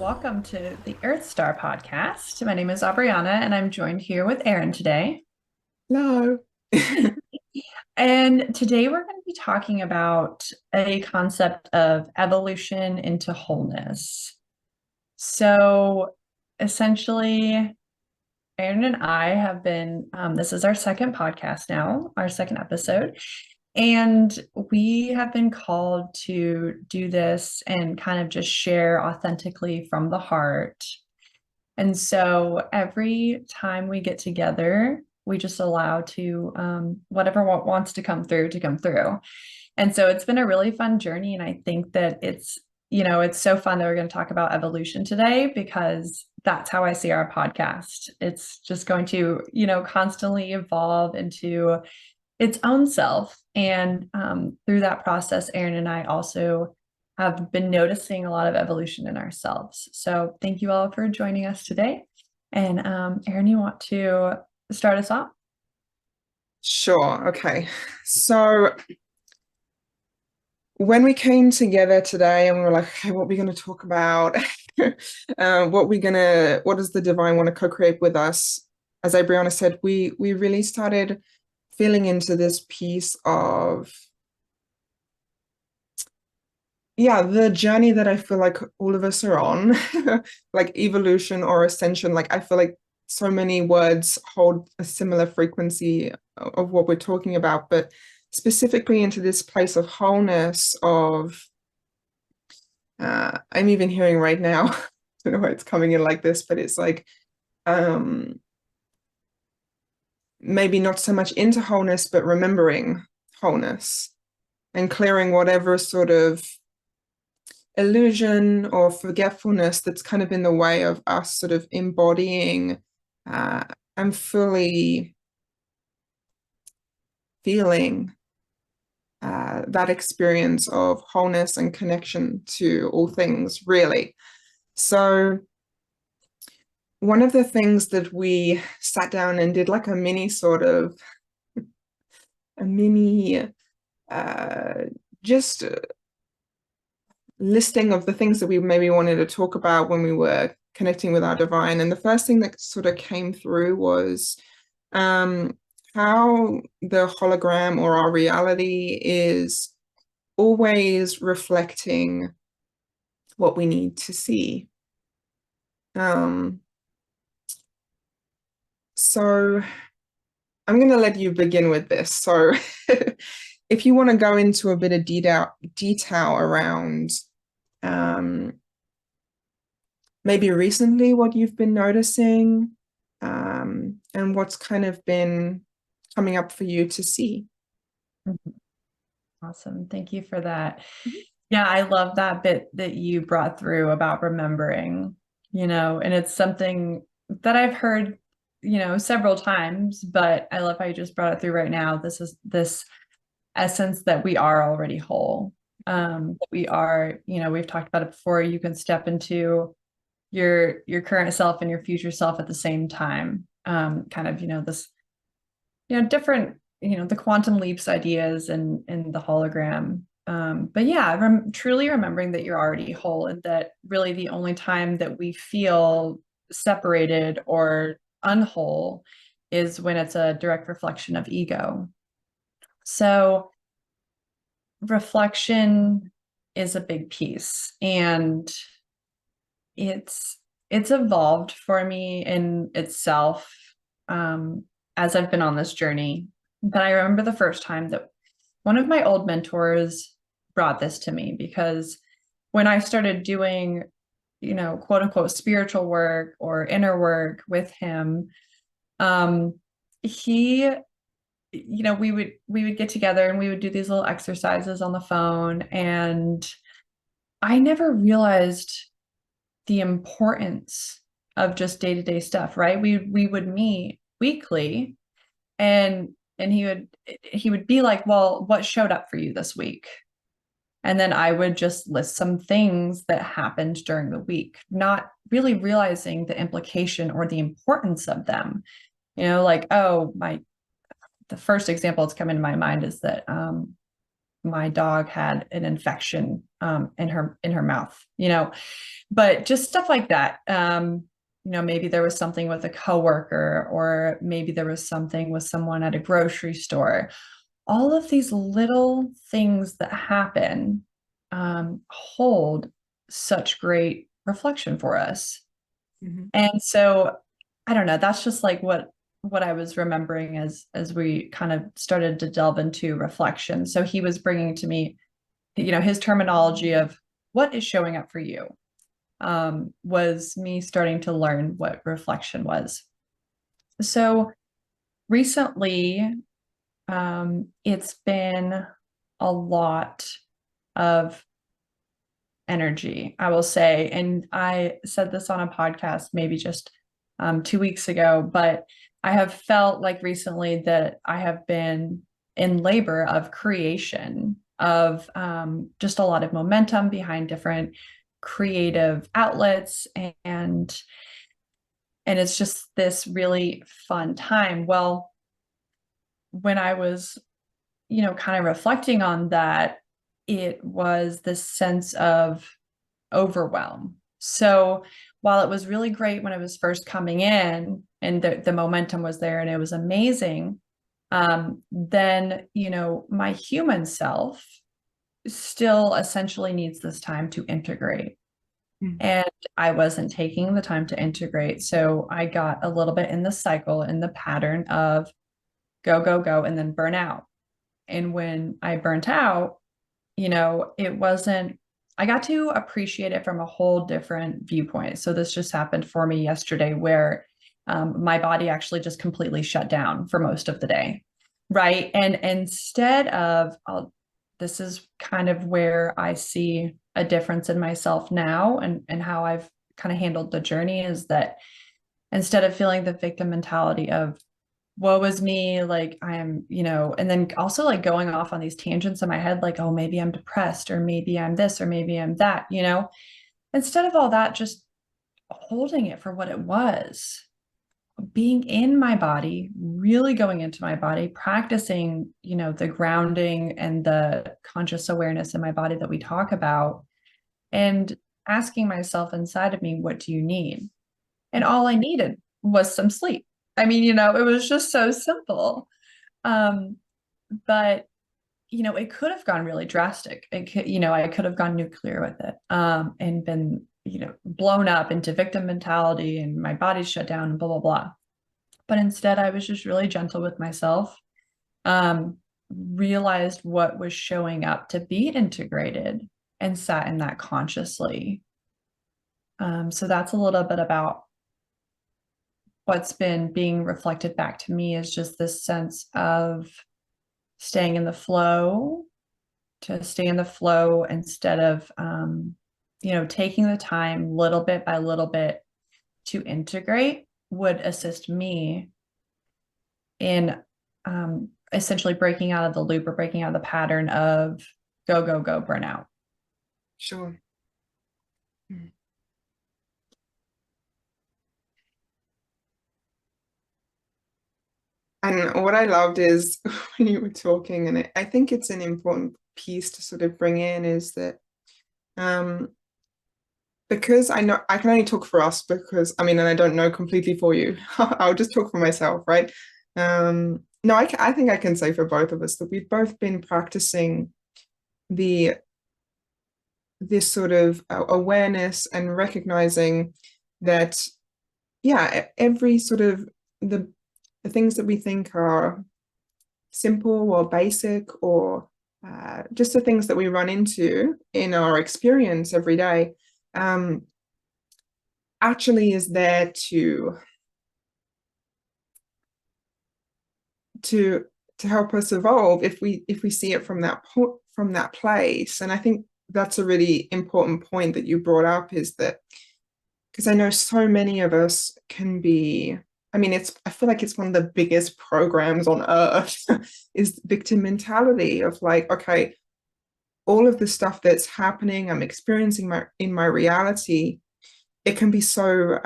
welcome to the EarthStar podcast. My name is Abriana, and I'm joined here with Aaron today. No. And today we're going to be talking about a concept of evolution into wholeness. So essentially, Aaron and I have been, this is our second podcast now, our second episode. And we have been called to do this and kind of just share authentically from the heart. And so every time we get together, we just allow to whatever wants to come through to come through. And so it's been a really fun journey. And I think that it's so fun that we're going to talk about evolution today because that's how I see our podcast. It's just going to, constantly evolve into its own self. And through that process, Aaron and I also have been noticing a lot of evolution in ourselves. So thank you all for joining us today. And Aaron, you want to start us off? Sure. Okay. So when we came together today and we were like, okay, what are we going to talk about? What does the divine want to co-create with us? As Abriana said, we really started feeling into this piece of, yeah, the journey that I feel like all of us are on, like evolution or ascension. Like I feel like so many words hold a similar frequency of what we're talking about, but specifically into this place of wholeness of I'm even hearing right now, I don't know why it's coming in like this, but it's like um maybe not so much into wholeness, but remembering wholeness and clearing whatever sort of illusion or forgetfulness that's kind of in the way of us sort of embodying and fully feeling that experience of wholeness and connection to all things, really. So one of the things that we sat down and did like a mini sort of a mini just listing of the things that we maybe wanted to talk about when we were connecting with our divine. And the first thing that sort of came through was how the hologram or our reality is always reflecting what we need to see. So I'm going to let you begin with this. So if you want to go into a bit of detail around maybe recently what you've been noticing and what's kind of been coming up for you to see. Mhm. Awesome. Thank you for that. Yeah, I love that bit that you brought through about remembering, and it's something that I've heard, several times, but I love how you just brought it through right now. This is this essence that we are already whole. That we are, we've talked about it before. You can step into your current self and your future self at the same time. Kind of, this, different, the quantum leaps ideas and the hologram. But yeah, truly remembering that you're already whole and that really the only time that we feel separated or unwhole is when it's a direct reflection of ego. So reflection is a big piece, and it's evolved for me in itself um, as I've been on this journey. But I remember the first time that one of my old mentors brought this to me because when I started doing, quote unquote spiritual work or inner work with him, he we would get together and we would do these little exercises on the phone, and I never realized the importance of just day-to-day stuff, right? We would meet weekly, and he would be like, well, what showed up for you this week? And then I would just list some things that happened during the week, not really realizing the implication or the importance of them. Like, oh, the first example that's come into my mind is that my dog had an infection in her mouth, but just stuff like that. Maybe there was something with a coworker, or maybe there was something with someone at a grocery store. All of these little things that happen hold such great reflection for us. Mm-hmm. And so I don't know, that's just like what I was remembering as we kind of started to delve into reflection. So he was bringing to me, his terminology of what is showing up for you, was me starting to learn what reflection was. So recently, it's been a lot of energy, I will say. And I said this on a podcast maybe just 2 weeks ago, but I have felt like recently that I have been in labor of creation, of just a lot of momentum behind different creative outlets, and it's just this really fun time. Well, when I was, kind of reflecting on that, it was this sense of overwhelm. So while it was really great when I was first coming in and the momentum was there and it was amazing, then, my human self still essentially needs this time to integrate. Mm-hmm. And I wasn't taking the time to integrate. So I got a little bit in the cycle, in the pattern of go, go, go, and then burn out. And when I burnt out, it wasn't, I got to appreciate it from a whole different viewpoint. So this just happened for me yesterday, where my body actually just completely shut down for most of the day. Right. And instead of, this is kind of where I see a difference in myself now, and how I've kind of handled the journey, is that instead of feeling the victim mentality of woe is me, like I am, and then also like going off on these tangents in my head, like, oh, maybe I'm depressed, or maybe I'm this, or maybe I'm that, instead of all that, just holding it for what it was, being in my body, really going into my body, practicing, the grounding and the conscious awareness in my body that we talk about, and asking myself inside of me, what do you need? And all I needed was some sleep. I mean, it was just so simple. Um, but it could have gone really drastic. It could, I could have gone nuclear with it, and been, blown up into victim mentality, and my body's shut down and blah, blah, blah. But instead, I was just really gentle with myself, realized what was showing up to be integrated, and sat in that consciously. So that's a little bit about what's been being reflected back to me, is just this sense of staying in the flow, to stay in the flow instead of, taking the time little bit by little bit to integrate, would assist me in essentially breaking out of the loop, or breaking out of the pattern of go, go, go, burnout. Sure. Mm. And what I loved is when you were talking, and I think it's an important piece to sort of bring in, is that because I know I can only talk for us, because I mean, and I don't know completely for you. I'll just talk for myself, right? No, I think I can say for both of us that we've both been practicing this sort of awareness, and recognizing that, yeah, every sort of the things that we think are simple or basic, or just the things that we run into in our experience every day, actually is there to help us evolve if we see it from that place. And I think that's a really important point that you brought up, is that because I know so many of us can be, I mean, I feel like it's one of the biggest programs on earth is victim mentality of like, okay, all of the stuff that's happening, I'm experiencing in my reality, it can be so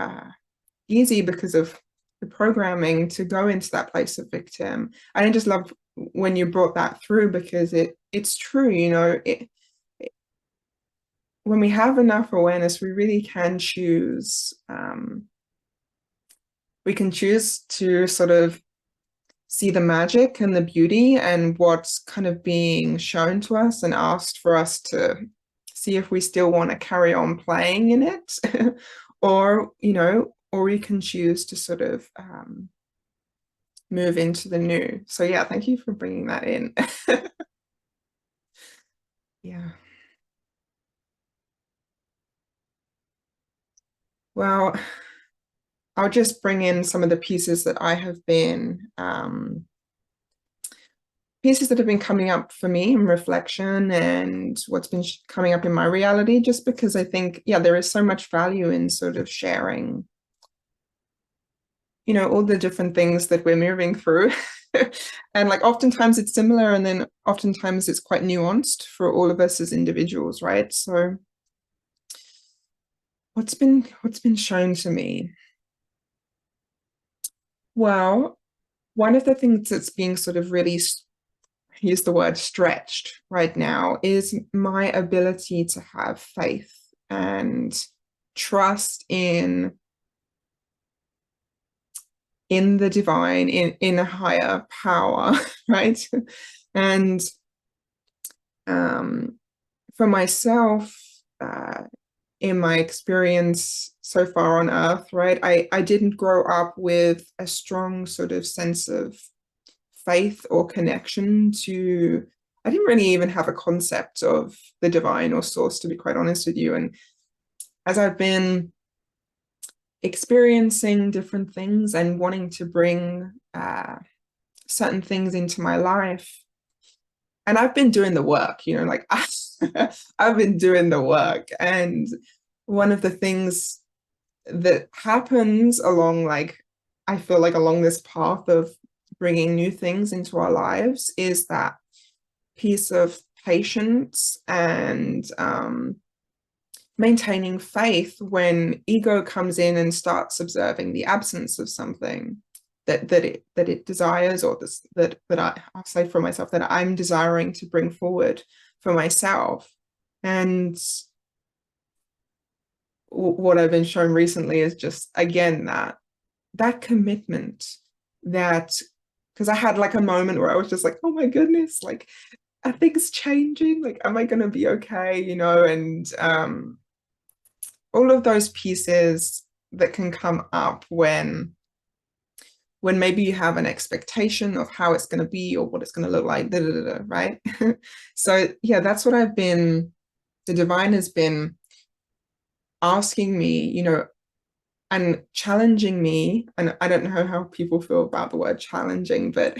easy because of the programming to go into that place of victim. And I just love when you brought that through, because it's true, you know, when we have enough awareness, we really can choose. We can choose to sort of see the magic and the beauty and what's kind of being shown to us and asked for us to see if we still want to carry on playing in it, or, you know, or we can choose to sort of move into the new. So yeah, thank you for bringing that in. Yeah. Well, I'll just bring in some of the pieces that I have been pieces that have been coming up for me in reflection and what's been coming up in my reality, just because I think, yeah, there is so much value in sort of sharing, you know, all the different things that we're moving through. And like oftentimes it's similar, and then oftentimes it's quite nuanced for all of us as individuals, right? So what's been shown to me? Well, one of the things that's being sort of really, use the word, stretched right now is my ability to have faith and trust in the divine, in a higher power, right? And for myself, in my experience so far on earth, right, I didn't grow up with a strong sort of sense of faith or connection to, I didn't really even have a concept of the divine or source, to be quite honest with you. And as I've been experiencing different things and wanting to bring certain things into my life, and I've been doing the work, you know, like I've been doing the work. And one of the things that happens along, like, I feel like along this path of bringing new things into our lives is that piece of patience and maintaining faith when ego comes in and starts observing the absence of something that it desires, or this that I'll say for myself that I'm desiring to bring forward for myself. And what I've been shown recently is just, again, that commitment, that, because I had like a moment where I was just like, oh my goodness, like, are things changing? Like, am I going to be okay? You know, and all of those pieces that can come up when maybe you have an expectation of how it's going to be or what it's going to look like, right? So yeah, that's what the divine has been asking me, you know, and challenging me. And I don't know how people feel about the word challenging, but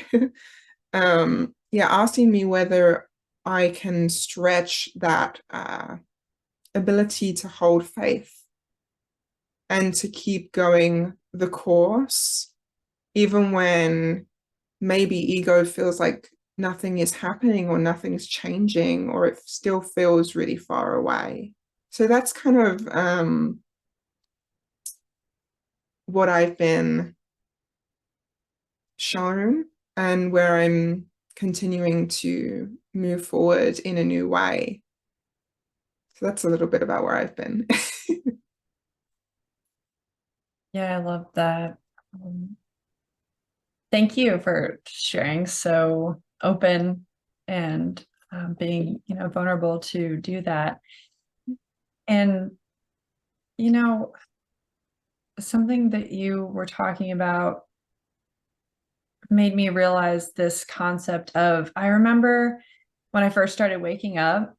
yeah, asking me whether I can stretch that ability to hold faith and to keep going the course, even when maybe ego feels like nothing is happening or nothing's changing, or it still feels really far away. So that's kind of what I've been shown, and where I'm continuing to move forward in a new way. So that's a little bit about where I've been. Yeah, I love that. Thank you for sharing so open and being, you know, vulnerable to do that. And, you know, something that you were talking about made me realize this concept of, I remember when I first started waking up,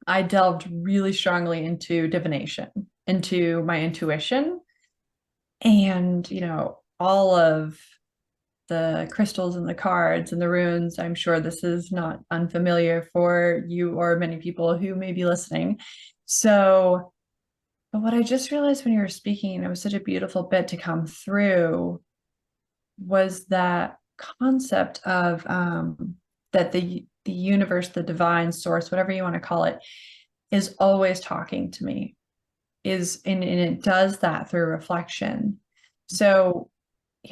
I delved really strongly into divination, into my intuition, and, you know, all of the crystals and the cards and the runes. I'm sure this is not unfamiliar for you or many people who may be listening. So, but what I just realized when you were speaking, it was such a beautiful bit to come through, was that concept of that the universe, the divine source, whatever you want to call it, is always talking to me, and it does that through reflection. So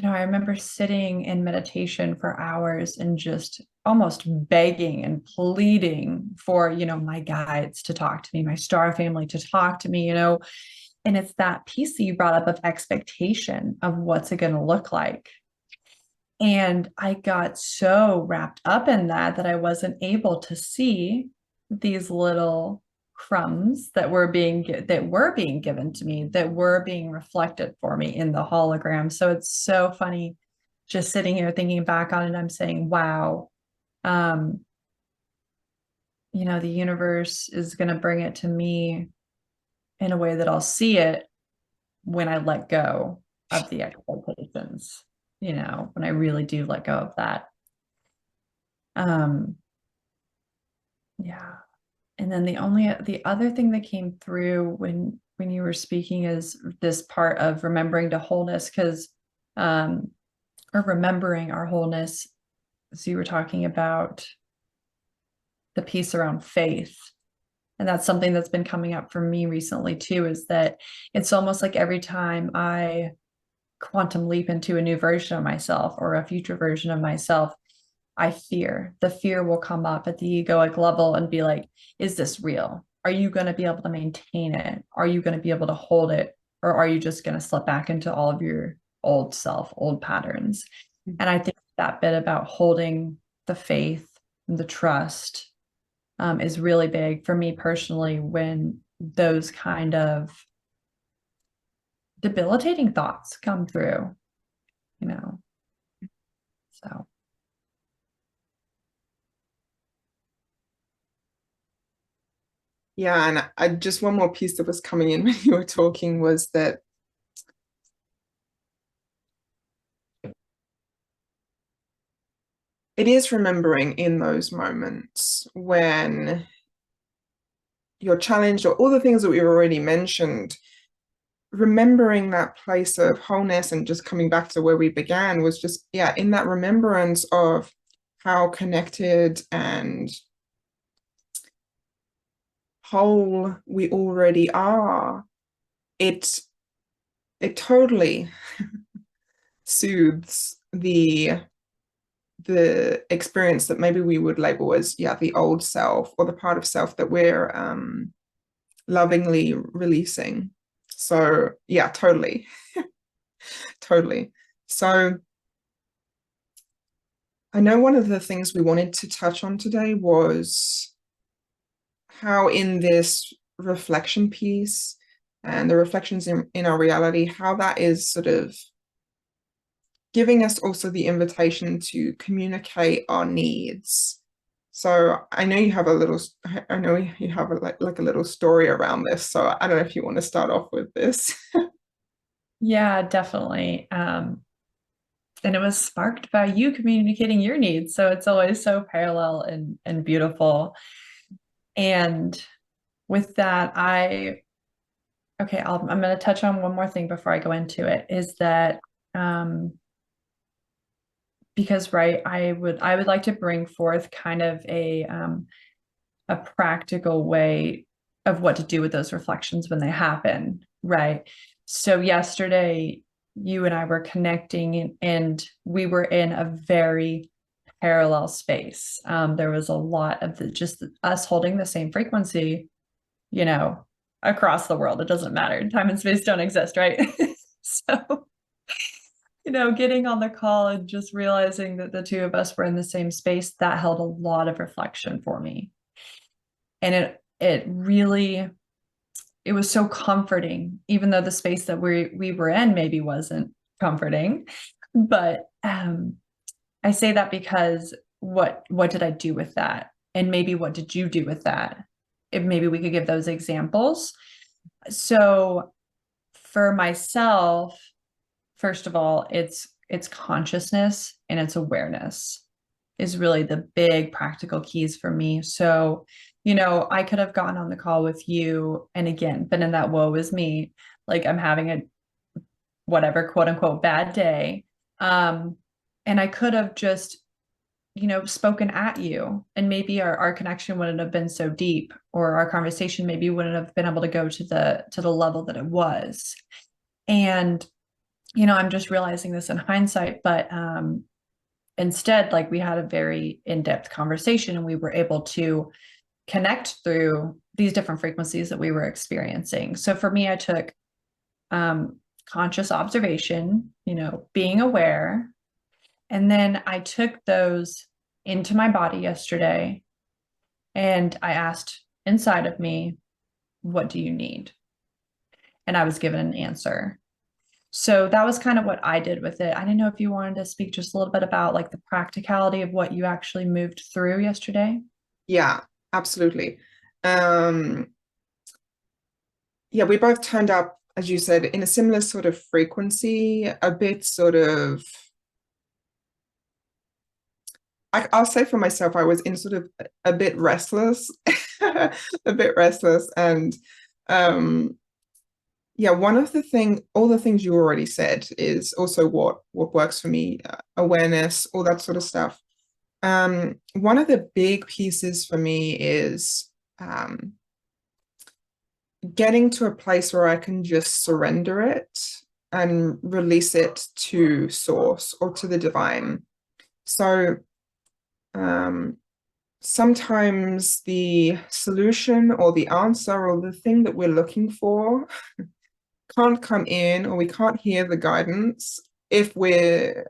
I remember sitting in meditation for hours and just almost begging and pleading for, my guides to talk to me, my star family to talk to me, and it's that piece that you brought up of expectation of what's it going to look like. And I got so wrapped up in that I wasn't able to see these little crumbs that were being given to me, that were being reflected for me in the hologram. So it's so funny just sitting here thinking back on it. I'm saying, wow, um, the universe is going to bring it to me in a way that I'll see it when I let go of the expectations, when I really do let go of that. Um, yeah. And then the other thing that came through when you were speaking is this part of remembering to wholeness, because or remembering our wholeness. So you were talking about the piece around faith. And that's something that's been coming up for me recently too, is that it's almost like every time I quantum leap into a new version of myself or a future version of myself, the fear will come up at the egoic level and be like, is this real? Are you going to be able to maintain it? Are you going to be able to hold it? Or are you just going to slip back into all of your old self, old patterns? And I think that bit about holding the faith and the trust is really big for me personally when those kind of debilitating thoughts come through, so. Yeah, and I just one more piece that was coming in when you were talking was that it is remembering in those moments when you're challenged or all the things that we've already mentioned, remembering that place of wholeness and just coming back to where we began was just, yeah, in that remembrance of how connected and whole we already are. It totally soothes the experience that maybe we would label as, yeah, the old self or the part of self that we're lovingly releasing. So yeah, totally. Totally. So I know one of the things we wanted to touch on today was how in this reflection piece and the reflections in our reality, how that is sort of giving us also the invitation to communicate our needs. So I know you have a little like a little story around this. So I don't know if you want to start off with this. Yeah, definitely. And it was sparked by you communicating your needs. So it's always so parallel and beautiful. And with that, I'm going to touch on one more thing before I go into it, is that, because, right, I would like to bring forth kind of a practical way of what to do with those reflections when they happen, right? So yesterday, you and I were connecting and we were in a very parallel space. There was a lot of just us holding the same frequency, across the world. It doesn't matter. Time and space don't exist, right? So, getting on the call and just realizing that the two of us were in the same space, that held a lot of reflection for me. And it really, it was so comforting, even though the space that we were in maybe wasn't comforting. But I say that because what did I do with that? And maybe what did you do with that? If maybe we could give those examples. So for myself, first of all, it's consciousness and it's awareness is really the big practical keys for me. So, I could have gone on the call with you and again, been in that woe is me, like I'm having a whatever, quote unquote, bad day. And I could have just, spoken at you and maybe our connection wouldn't have been so deep, or our conversation maybe wouldn't have been able to go to the level that it was. And I'm just realizing this in hindsight, but instead, like we had a very in-depth conversation and we were able to connect through these different frequencies that we were experiencing. So for me, I took conscious observation, being aware, and then I took those into my body yesterday and I asked inside of me, what do you need? And I was given an answer. So that was kind of what I did with it. I didn't know if you wanted to speak just a little bit about like the practicality of what you actually moved through yesterday. Yeah, absolutely. Um, yeah, we both turned up, as you said, in a similar sort of frequency, a bit sort of, I'll say for myself, I was in sort of a bit restless, a bit restless. And yeah, one of the all the things you already said is also what works for me, awareness, all that sort of stuff. One of the big pieces for me is getting to a place where I can just surrender it and release it to source or to the divine. So sometimes the solution or the answer or the thing that we're looking for can't come in, or we can't hear the guidance if we're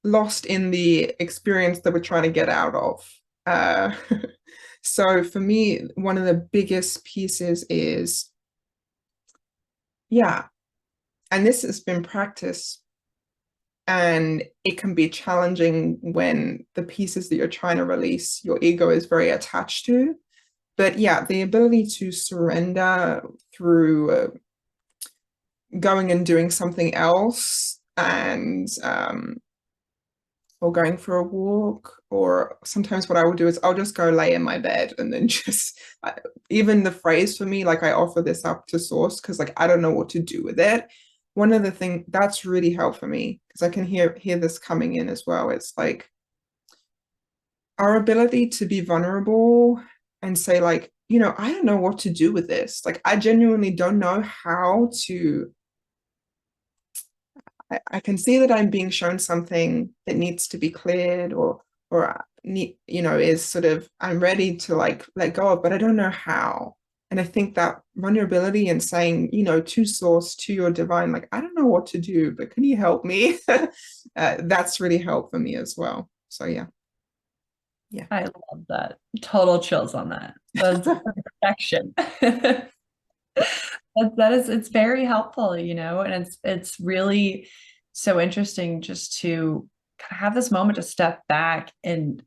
lost in the experience that we're trying to get out of. Uh, so for me, one of the biggest pieces is, yeah, and this has been practice, and it can be challenging when the pieces that you're trying to release, your ego is very attached to. But yeah, the ability to surrender through going and doing something else, and or going for a walk, or sometimes what I will do is I'll just go lay in my bed and then just even the phrase for me, like I offer this up to source because like I don't know what to do with it. One of the things that's really helped for me, because I can hear this coming in as well. It's like our ability to be vulnerable and say like, I don't know what to do with this. Like I genuinely don't know how to. I can see that I'm being shown something that needs to be cleared, or need, is sort of I'm ready to like let go of, but I don't know how. And I think that vulnerability and saying, to source, to your divine, like, I don't know what to do, but can you help me? That's really helped for me as well. So yeah. Yeah. I love that. Total chills on that. That's perfection. It's very helpful, and it's really so interesting just to kind of have this moment to step back and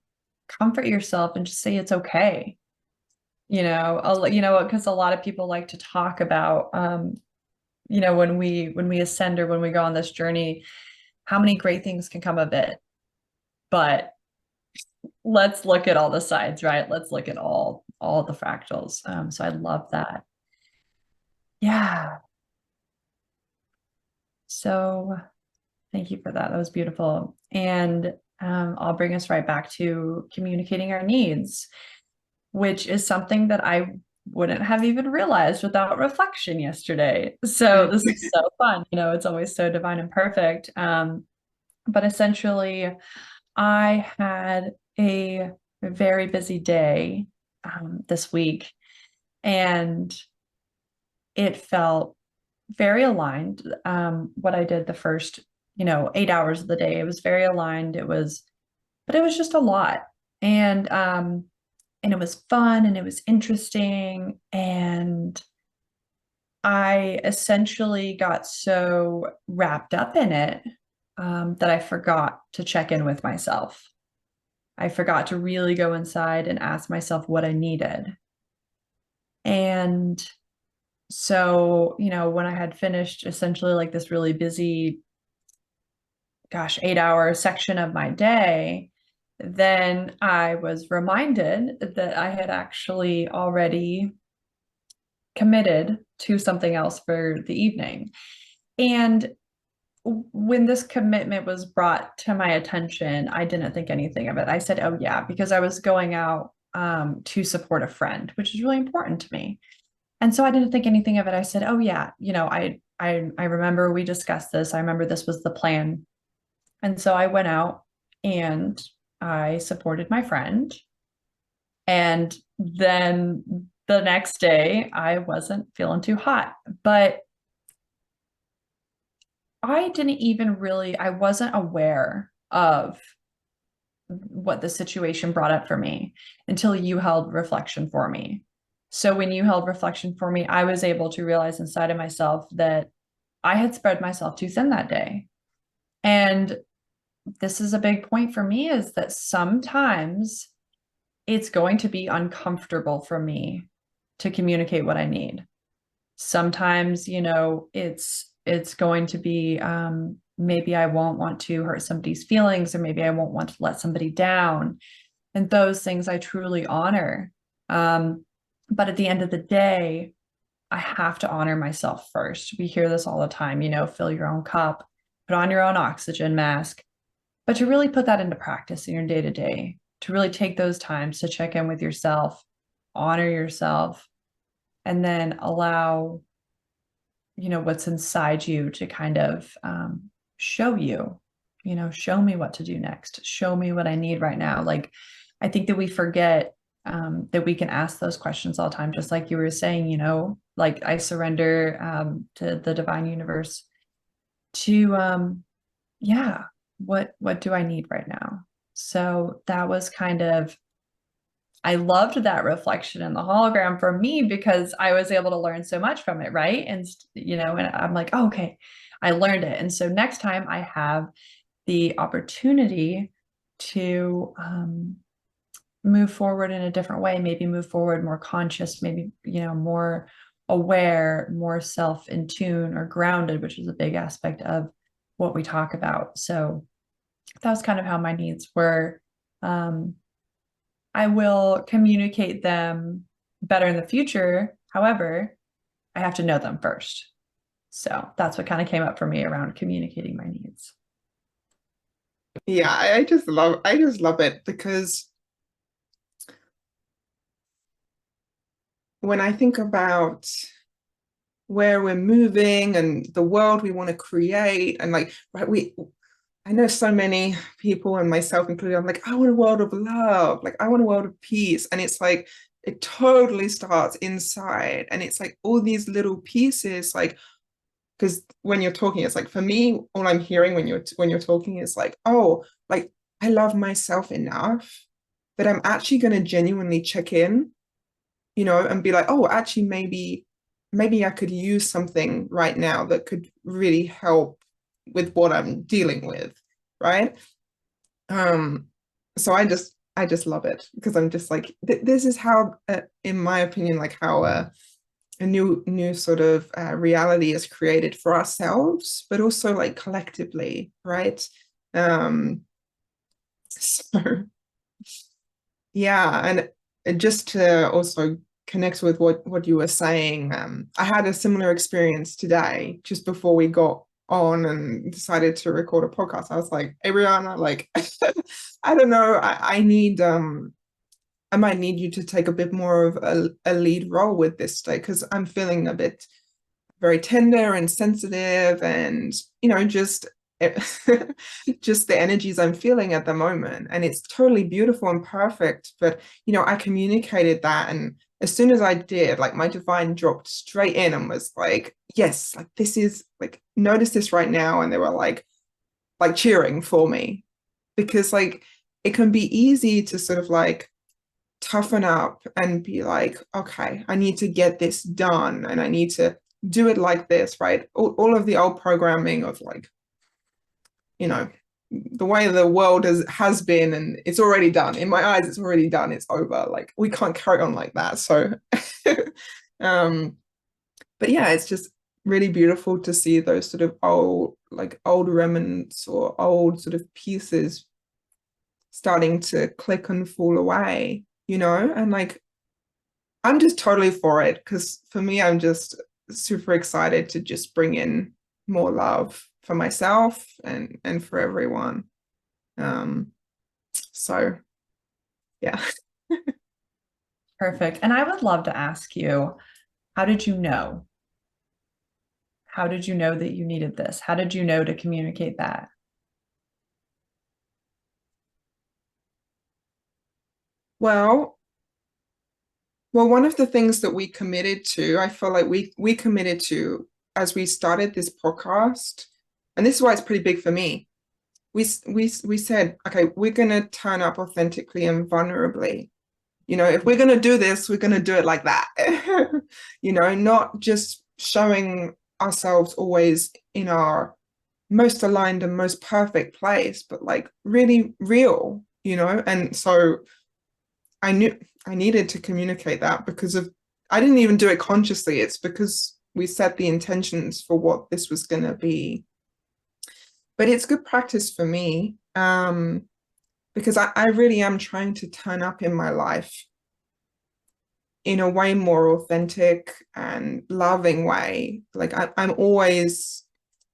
comfort yourself and just say it's okay. Because a lot of people like to talk about when we ascend or when we go on this journey, how many great things can come of it. But let's look at all the sides, right? Let's look at all the fractals. So I love that. Yeah. So thank you for that. That was beautiful. And I'll bring us right back to communicating our needs, which is something that I wouldn't have even realized without reflection yesterday. So this is so fun. It's always so divine and perfect. But essentially, I had a very busy day this week, and it felt very aligned. What I did the first, 8 hours of the day, it was very aligned. But it was just a lot. And it was fun and it was interesting. And I essentially got so wrapped up in it that I forgot to check in with myself. I forgot to really go inside and ask myself what I needed. And so, when I had finished essentially like this really busy, 8-hour section of my day, then I was reminded that I had actually already committed to something else for the evening. And when this commitment was brought to my attention, I didn't think anything of it. I said, oh, yeah, because I was going out to support a friend, which is really important to me. And so I didn't think anything of it. I said, oh yeah, I remember we discussed this. I remember this was the plan. And so I went out and I supported my friend. And then the next day I wasn't feeling too hot. But I wasn't aware of what the situation brought up for me until you held reflection for me. So when you held reflection for me, I was able to realize inside of myself that I had spread myself too thin that day. And this is a big point for me, is that sometimes it's going to be uncomfortable for me to communicate what I need. Sometimes, it's going to be maybe I won't want to hurt somebody's feelings, or maybe I won't want to let somebody down. And those things I truly honor. But at the end of the day, I have to honor myself first. We hear this all the time, fill your own cup, put on your own oxygen mask. But to really put that into practice in your day to day, to really take those times to check in with yourself, honor yourself, and then allow, what's inside you to kind of show you, show me what to do next, show me what I need right now. Like, I think that we forget that we can ask those questions all the time, just like you were saying, like I surrender to the divine universe to, yeah, what do I need right now? So that was kind of, I loved that reflection in the hologram for me because I was able to learn so much from it, right? And I'm like, oh, okay, I learned it. And so next time I have the opportunity to move forward in a different way, maybe move forward more conscious, maybe, more aware, more self in tune or grounded, which is a big aspect of what we talk about. So that was kind of how my needs were. I will communicate them better in the future. However, I have to know them first. So that's what kind of came up for me around communicating my needs. Yeah, I just love it because when I think about where we're moving and the world we want to create, and like, right, I know so many people, and myself included, I'm like, I want a world of love, like I want a world of peace. And it's like it totally starts inside. And it's like all these little pieces, like, because when you're talking, it's like, for me, all I'm hearing when you're talking is like, oh, like I love myself enough that I'm actually going to genuinely check in, and be like, oh, actually, maybe I could use something right now that could really help with what I'm dealing with, right? Um, so I just love it because I'm just like, this is how, in my opinion, like how a new sort of reality is created for ourselves, but also like collectively, right? Um, so yeah, and just to also connect with what you were saying, I had a similar experience today, just before we got on and decided to record a podcast. I was like, Abriana, like, I don't know, I might need you to take a bit more of a lead role with this today, because I'm feeling a bit very tender and sensitive, and just just the energies I'm feeling at the moment. And it's totally beautiful and perfect, but I communicated that, and as soon as I did, like my divine dropped straight in and was like, yes, like this is like, notice this right now. And they were like cheering for me, because like it can be easy to sort of like toughen up and be like, okay, I need to get this done and I need to do it like this, right? All of the old programming of like, the way the world has been, and it's already done. In my eyes, it's already done. It's over. Like we can't carry on like that. So, um, but yeah, it's just really beautiful to see those sort of old remnants or old sort of pieces starting to click and fall away, and like I'm just totally for it, because for me, I'm just super excited to just bring in more love for myself and for everyone. So yeah. Perfect. And I would love to ask you, How did you know? How did you know that you needed this? How did you know to communicate that? Well, one of the things that we committed to, I feel like we committed to as we started this podcast, and this is why it's pretty big for me. We said, okay, we're gonna turn up authentically and vulnerably. If we're gonna do this, we're gonna do it like that. Not just showing ourselves always in our most aligned and most perfect place, but like really real. And so I knew I needed to communicate that because I didn't even do it consciously. It's because we set the intentions for what this was going to be. But it's good practice for me, because I really am trying to turn up in my life in a way more authentic and loving way. Like I'm always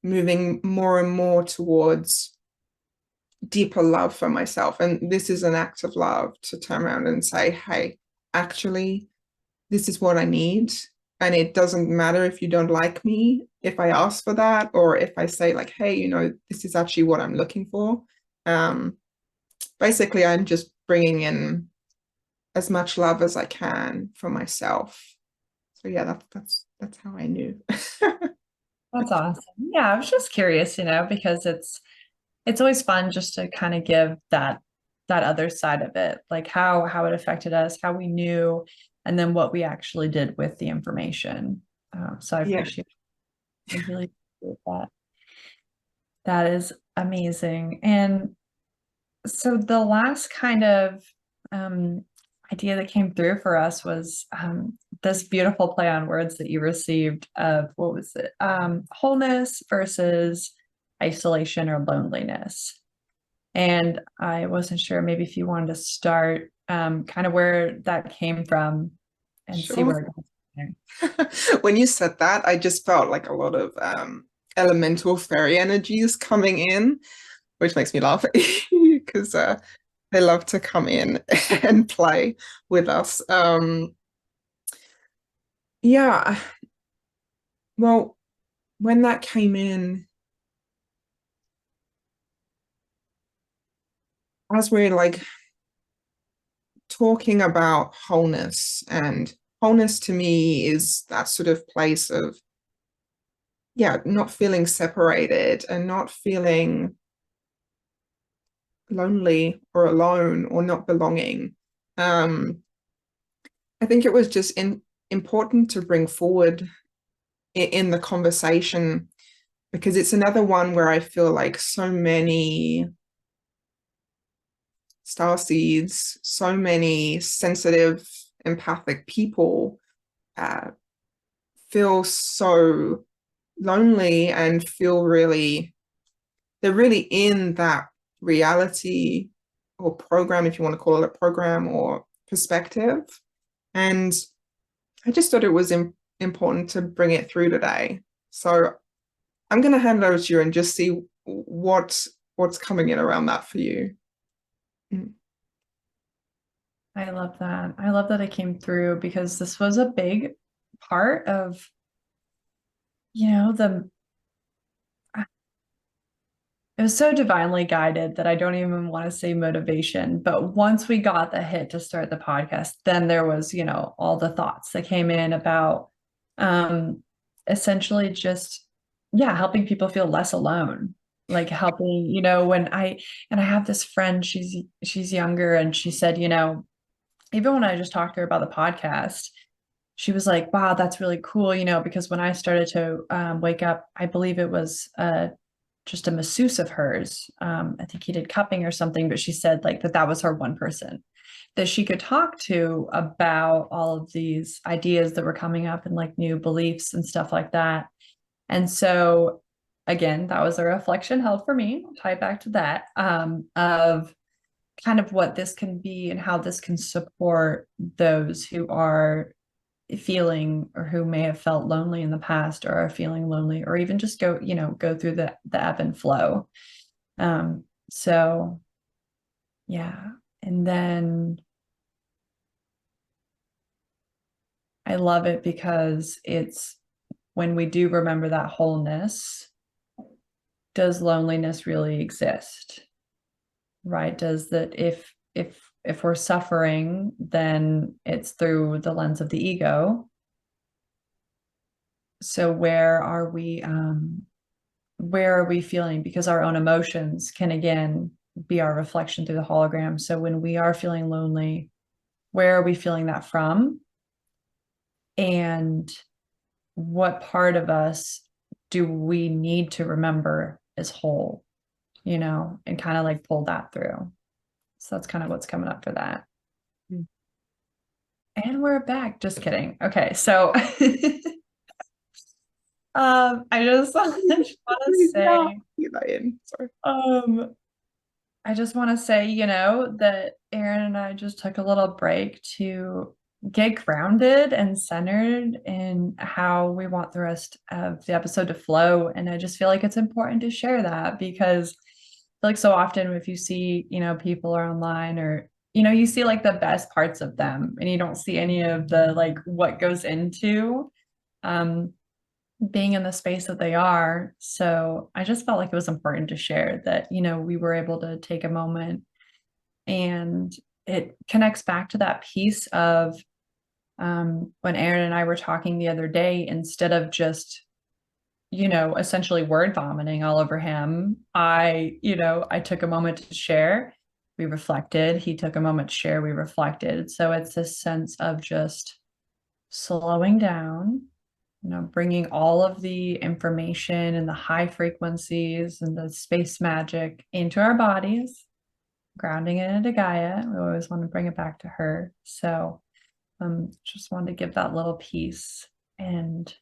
moving more and more towards deeper love for myself. And this is an act of love to turn around and say, hey, actually, this is what I need. And it doesn't matter if you don't like me, if I ask for that, or if I say like, hey, this is actually what I'm looking for. Um, Basically, I'm just bringing in as much love as I can for myself. So yeah, that's how I knew. That's awesome. Yeah, I was just curious, because it's always fun just to kind of give that other side of it, like how it affected us, how we knew, and then what we actually did with the information. So I Yeah, appreciate I really appreciate that. That is amazing. And so the last kind of um, idea that came through for us was this beautiful play on words that you received of what was it? Wholeness versus isolation or loneliness. And I wasn't sure maybe if you wanted to start kind of where that came from and see sure. where it goes from When you said that, I just felt like a lot of elemental fairy energies coming in, which makes me laugh because they love to come in and play with us. Yeah, well, when that came in, as we're like talking about wholeness, and wholeness to me is that sort of place of, yeah, not feeling separated and not feeling lonely or alone or not belonging. Um, I think it was just important to bring forward in the conversation because it's another one where I feel like so many star seeds, so many sensitive, empathic people uh, feel so lonely and feel they're really in that reality or program, if you want to call it a program or perspective. And I just thought it was important to bring it through today. So I'm going to hand it over to you and just see what's coming in around that for you. Mm. I love that. I love that it came through because this was a big part of, the it was so divinely guided that I don't even want to say motivation. But once we got the hit to start the podcast, then there was, all the thoughts that came in about um essentially just, yeah, helping people feel less alone. Like helping, when I have this friend, she's younger, and she said, even when I just talked to her about the podcast, she was like, wow, that's really cool, because when I started to wake up, I believe it was just a masseuse of hers. I think he did cupping or something, but she said like that was her one person that she could talk to about all of these ideas that were coming up and like new beliefs and stuff like that. And so again, that was a reflection held for me, tie back to that, of kind of what this can be and how this can support those who are feeling or who may have felt lonely in the past or are feeling lonely or even just go through the ebb and flow. So yeah. And then I love it because it's when we do remember that wholeness, does loneliness really exist? Right? Does that if we're suffering, then it's through the lens of the ego. So where are we feeling? Because our own emotions can again be our reflection through the hologram. So when we are feeling lonely, where are we feeling that from? And what part of us do we need to remember is whole, and kind of like pull that through. So that's kind of what's coming up for that. Mm. And we're back. Just kidding. Okay, so I just want to Yeah, say, keep that in. Sorry. I just want to say, that Aaron and I just took a little break to get grounded and centered in how we want the rest of the episode to flow. And I just feel like it's important to share that because I feel like so often if you see, people are online or, you see like the best parts of them and you don't see any of the like what goes into um being in the space that they are. So I just felt like it was important to share that, we were able to take a moment and it connects back to that piece of when Aaron and I were talking the other day, instead of just, essentially word vomiting all over him, I took a moment to share. We reflected. He took a moment to share. We reflected. So it's this sense of just slowing down, bringing all of the information and the high frequencies and the space magic into our bodies, grounding it into Gaia. We always want to bring it back to her. So just wanted to give that little piece and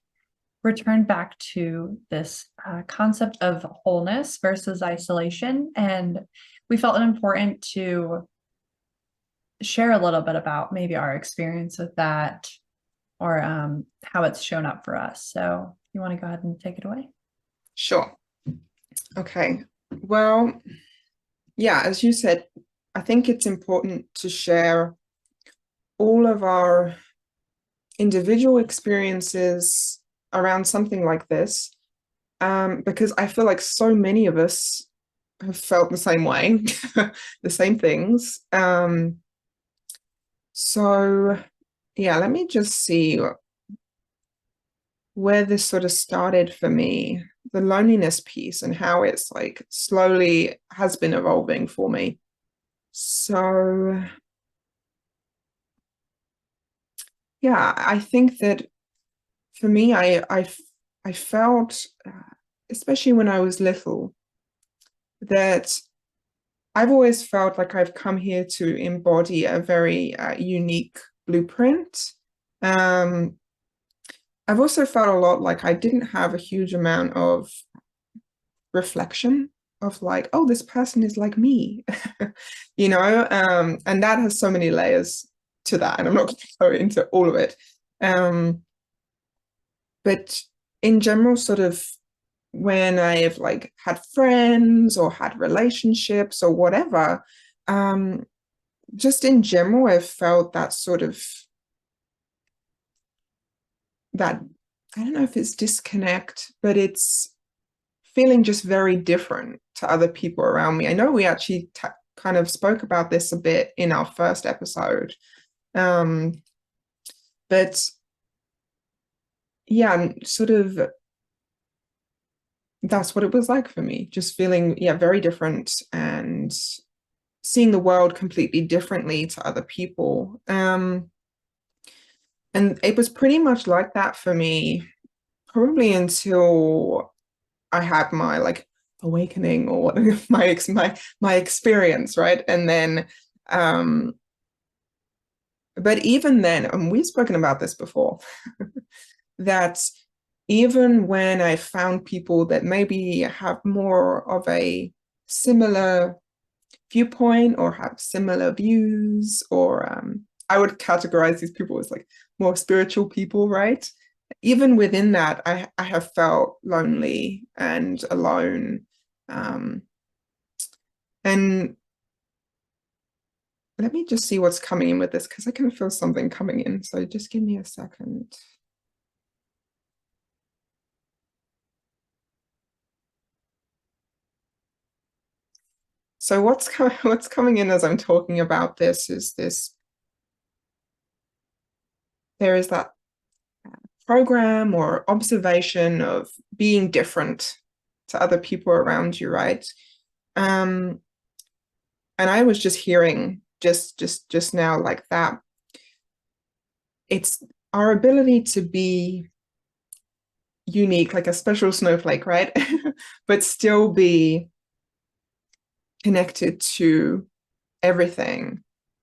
return back to this concept of wholeness versus isolation. And we felt it important to share a little bit about maybe our experience with that or how it's shown up for us. So you want to go ahead and take it away? Sure. Okay. Well, yeah, as you said, I think it's important to share all of our individual experiences around something like this, because I feel like so many of us have felt the same way, the same things. So yeah, let me just see where this sort of started for me, the loneliness piece and how it's like slowly has been evolving for me. So yeah, I think that for me, I felt, especially when I was little, that I've always felt like I've come here to embody a very unique blueprint. Um, I've also felt a lot like I didn't have a huge amount of reflection of like, oh, this person is like me, and that has so many layers to that, and I'm not going to go into all of it. But in general, sort of when I've like had friends or had relationships or whatever, just in general, I've felt that sort of that, I don't know if it's disconnect, but it's feeling just very different to other people around me. I know we actually kind of spoke about this a bit in our first episode. But yeah, sort of that's what it was like for me, just feeling, yeah, very different and seeing the world completely differently to other people. And it was pretty much like that for me, probably until I had my like awakening or what my experience, right? And then but even then, and we've spoken about this before, that even when I found people that maybe have more of a similar viewpoint or have similar views, or I would categorize these people as like more spiritual people, right? Even within that, I have felt lonely and alone. And let me just see what's coming in with this because I can feel something coming in. So just give me a second. So what's coming in as I'm talking about this is this, there is that program or observation of being different to other people around you, right? And I was just hearing just now like that. It's our ability to be unique, like a special snowflake, right? But still be connected to everything.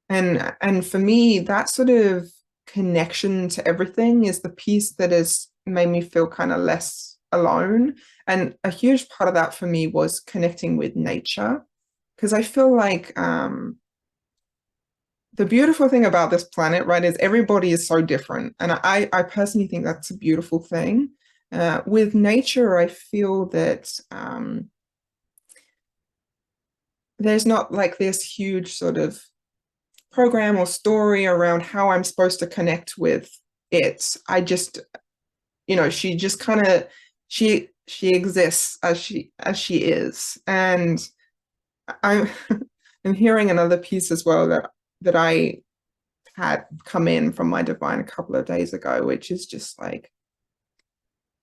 And for me, that sort of connection to everything is the piece that has made me feel kind of less alone. And a huge part of that for me was connecting with nature. Because I feel like the beautiful thing about this planet, right, is everybody is so different. And I personally think that's a beautiful thing. With nature, I feel that there's not like this huge sort of program or story around how I'm supposed to connect with it. I just, she just kind of she exists as she is. And I'm I'm hearing another piece as well that I had come in from my divine a couple of days ago, which is just like,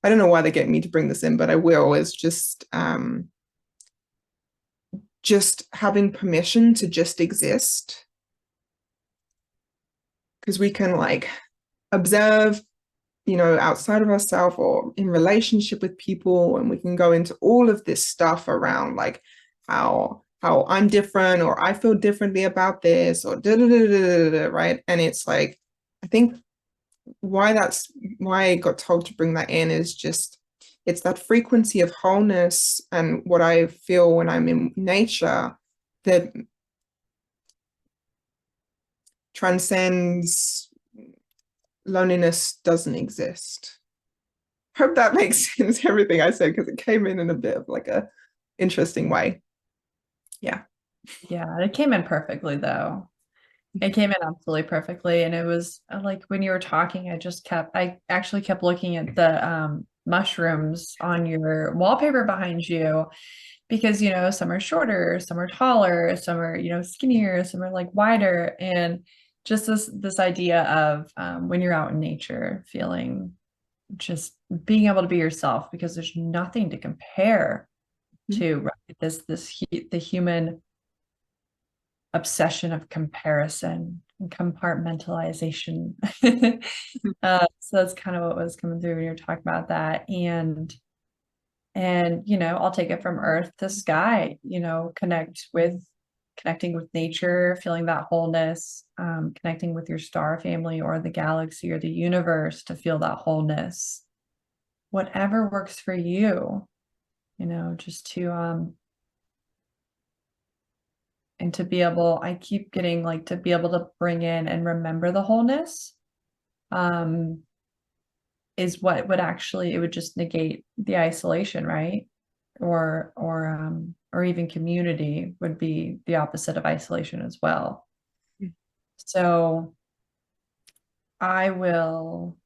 I don't know why they get me to bring this in, but I will, is just having permission to just exist. Because we can like observe, outside of ourselves or in relationship with people, and we can go into all of this stuff around like how I'm different or I feel differently about this or da da da da da, right? And it's like, I think why I got told to bring that in is just it's that frequency of wholeness and what I feel when I'm in nature that transcends loneliness doesn't exist. Hope that makes sense, everything I said, because it came in a bit of like a interesting way. Yeah. Yeah, it came in perfectly though. It came in absolutely perfectly. And it was like when you were talking, I actually kept looking at the mushrooms on your wallpaper behind you because, some are shorter, some are taller, some are, skinnier, some are like wider. And just this idea of when you're out in nature, feeling just being able to be yourself because there's nothing to compare to, right? The human obsession of comparison and compartmentalization. So that's kind of what was coming through when you were talking about that. And I'll take it from earth to sky, connecting with nature, feeling that wholeness, connecting with your star family or the galaxy or the universe to feel that wholeness. Whatever works for you, just to and to be able, I keep getting like to be able to bring in and remember the wholeness um is what would actually, it would just negate the isolation, right? Or even community would be the opposite of isolation as well. So I will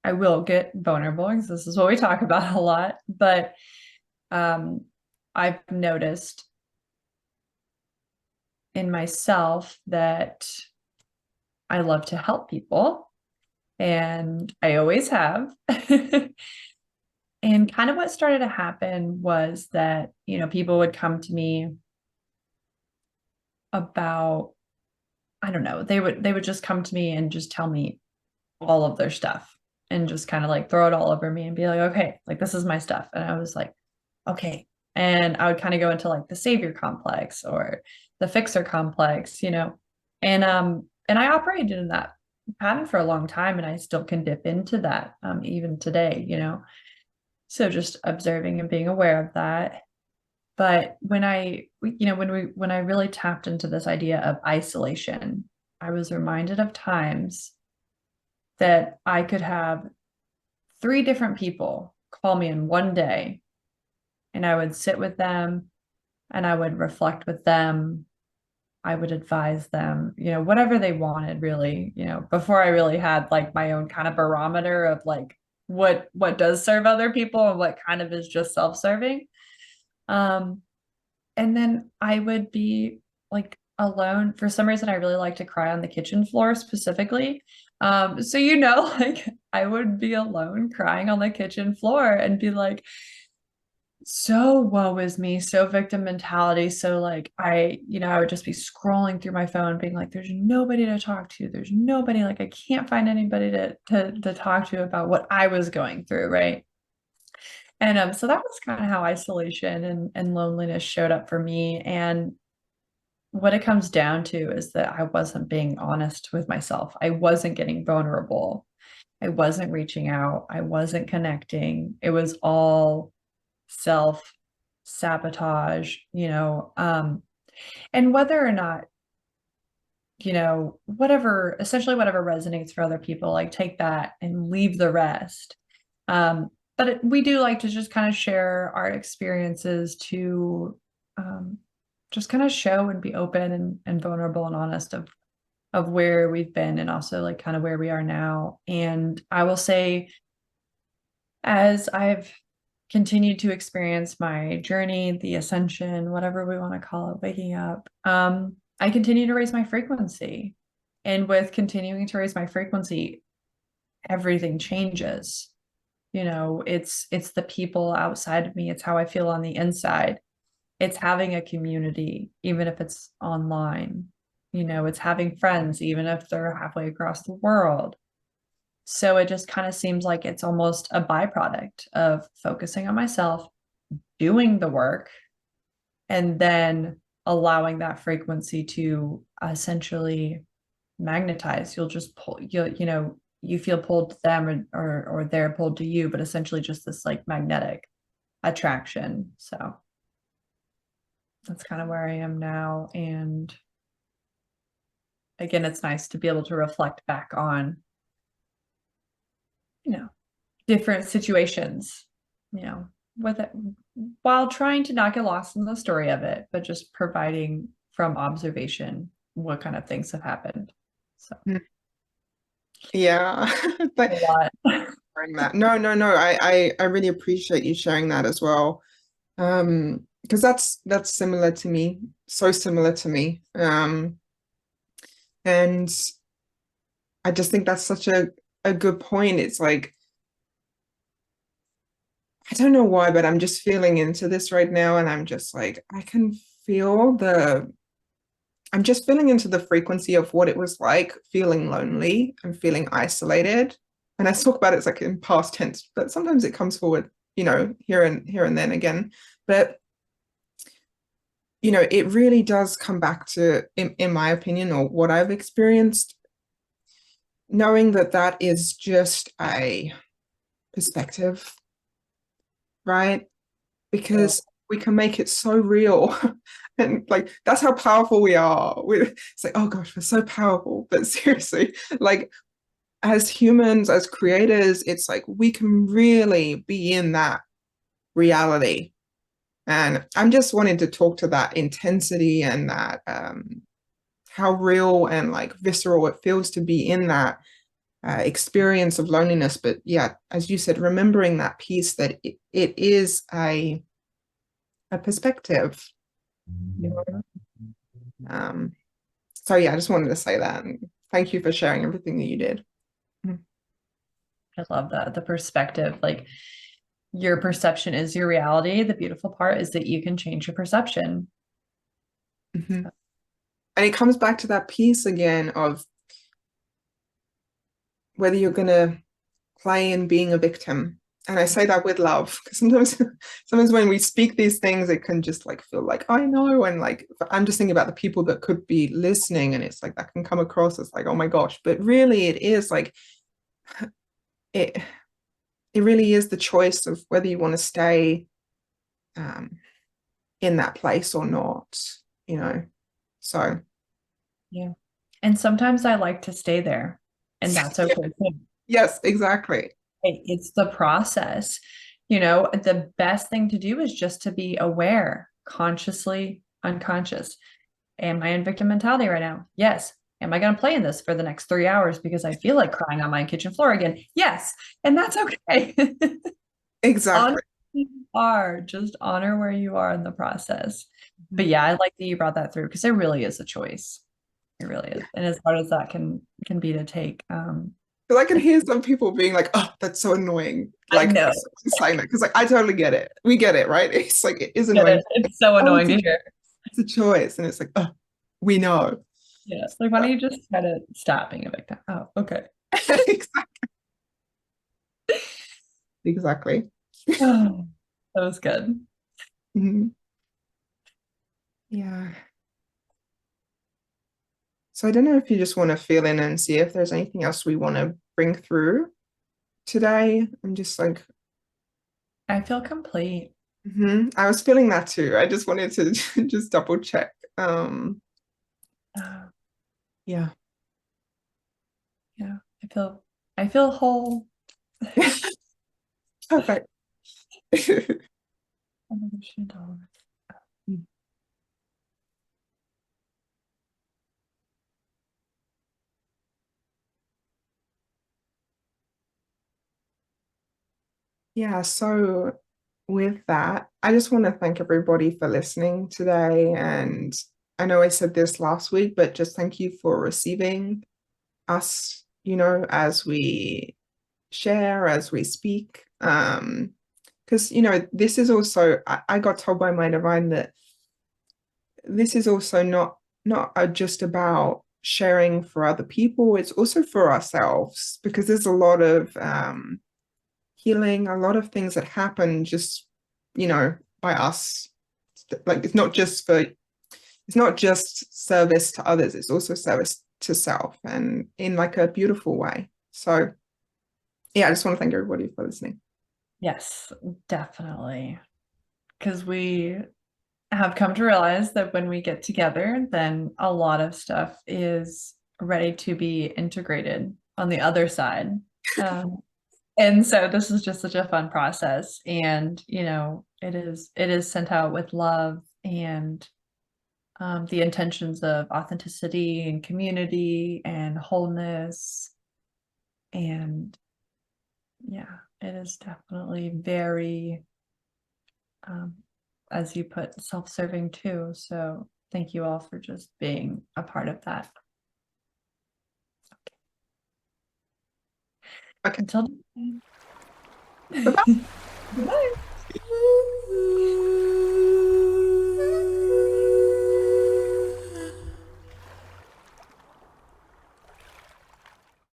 I will get vulnerable because this is what we talk about a lot, but um I've noticed in myself that I love to help people, and I always have. And kind of what started to happen was that, people would come to me about, I don't know, they would just come to me and just tell me all of their stuff and just kind of like throw it all over me and be like, okay, like this is my stuff. And I was like, okay. And I would kind of go into like the savior complex or the fixer complex, and I operated in that pattern for a long time, and I still can dip into that even today, So just observing and being aware of that. But when I really tapped into this idea of isolation, I was reminded of times that I could have three different people call me in one day, and I would sit with them and I would reflect with them I would advise them, whatever they wanted really, before I really had like my own kind of barometer of like what does serve other people and what kind of is just self-serving. Um, and then I would be like alone. For some reason, I really like to cry on the kitchen floor specifically. So like I would be alone crying on the kitchen floor and be like, so woe is me, so victim mentality. So like I would just be scrolling through my phone, being like, there's nobody to talk to. There's nobody, like I can't find anybody to talk to about what I was going through, right? And so that was kind of how isolation and loneliness showed up for me. And what it comes down to is that I wasn't being honest with myself. I wasn't getting vulnerable. I wasn't reaching out. I wasn't connecting. It was all self sabotage, and whether or not, essentially whatever resonates for other people, like take that and leave the rest. But we do like to just kind of share our experiences to just kind of show and be open and vulnerable and honest of where we've been and also like kind of where we are now. And I will say, as I've continued to experience my journey, the ascension, whatever we want to call it, waking up, I continue to raise my frequency. And with continuing to raise my frequency, everything changes. It's the people outside of me, it's how I feel on the inside. It's having a community, even if it's online. It's having friends, even if they're halfway across the world. So it just kind of seems like it's almost a byproduct of focusing on myself, doing the work, and then allowing that frequency to essentially magnetize. You'll just pull, you feel pulled to them, or they're pulled to you, but essentially just this like magnetic attraction. So that's kind of where I am now. And again, it's nice to be able to reflect back on, different situations, with it, while trying to not get lost in the story of it, but just providing from observation what kind of things have happened. So Yeah. But a lot. sharing that. No. I really appreciate you sharing that as well. Because that's similar to me, so similar to me. And I just think that's such a good point. It's like, I don't know why, but I'm just feeling into this right now, and I'm just like, I can feel I'm just feeling into the frequency of what it was like feeling lonely and feeling isolated. And I talk about it as like in past tense, but sometimes it comes forward, here and then again. But it really does come back to, in my opinion, or what I've experienced, knowing that that is just a perspective, right? Because we can make it so real. And like, that's how powerful we are. It's like, oh gosh, we're so powerful. But seriously, like, as humans, as creators, it's like we can really be in that reality. And I'm just wanting to talk to that intensity and that how real and like visceral it feels to be in that experience of loneliness. But yeah, as you said, remembering that piece that it is a perspective. Um, so yeah, I just wanted to say that. And thank you for sharing everything that you did. I love that. The perspective, like your perception is your reality. The beautiful part is that you can change your perception. Mm-hmm. And it comes back to that piece again of whether you're going to play in being a victim. And I say that with love, because sometimes when we speak these things, it can just like feel like, I know. And like, I'm just thinking about the people that could be listening, and it's like, that can come across as like, oh my gosh, but really it is like, it really is the choice of whether you want to stay in that place or not, so. Yeah. And sometimes I like to stay there, and that's okay too. Yes, exactly. It's the process. The best thing to do is just to be aware, consciously unconscious. Am I in victim mentality right now? Yes. Am I going to play in this for the next 3 hours because I feel like crying on my kitchen floor again? Yes. And that's okay. Honor Exactly. where you are, just honor where you are in the process. But Mhm. yeah, I like that you brought that through because it really is a choice. It really is. Yeah. And as hard as that can be to take, Because I can it's, hear some people being like, "Oh, that's so annoying." I Like know. saying that because like I totally get it. We get it, right? It's like it is Get annoying. it. It's so Oh, annoying to hear. it's a choice, and it's like, oh, we know. Yeah. Like, why don't you just try to stop being a victim? Oh, okay. Exactly. Oh, that was good. Mhm. Yeah. So I don't know if you just want to feel in and see if there's anything else we want to bring through today. I'm just like, I feel complete. I was feeling that too. I just wanted to just double check. Uh, Yeah. yeah. I feel whole. Perfect. Yeah, so with that, I just want to thank everybody for listening today. And I know I said this last week, but just thank you for receiving us, as we share, as we speak. Because, this is also, I got told by my divine that this is also not just about sharing for other people, it's also for ourselves, because there's a lot of healing, a lot of things that happen just, by us. Like it's not just service to others, it's also service to self and in like a beautiful way. So yeah, I just want to thank everybody for listening. Yes, definitely. Because we have come to realize that when we get together, then a lot of stuff is ready to be integrated on the other side. Um, and so this is just such a fun process. And, it is sent out with love and the intentions of authenticity and community and wholeness. And yeah, it is definitely very um, as you put, self-serving too. So thank you all for just being a part of that. Okay. Until Bye-bye. bye.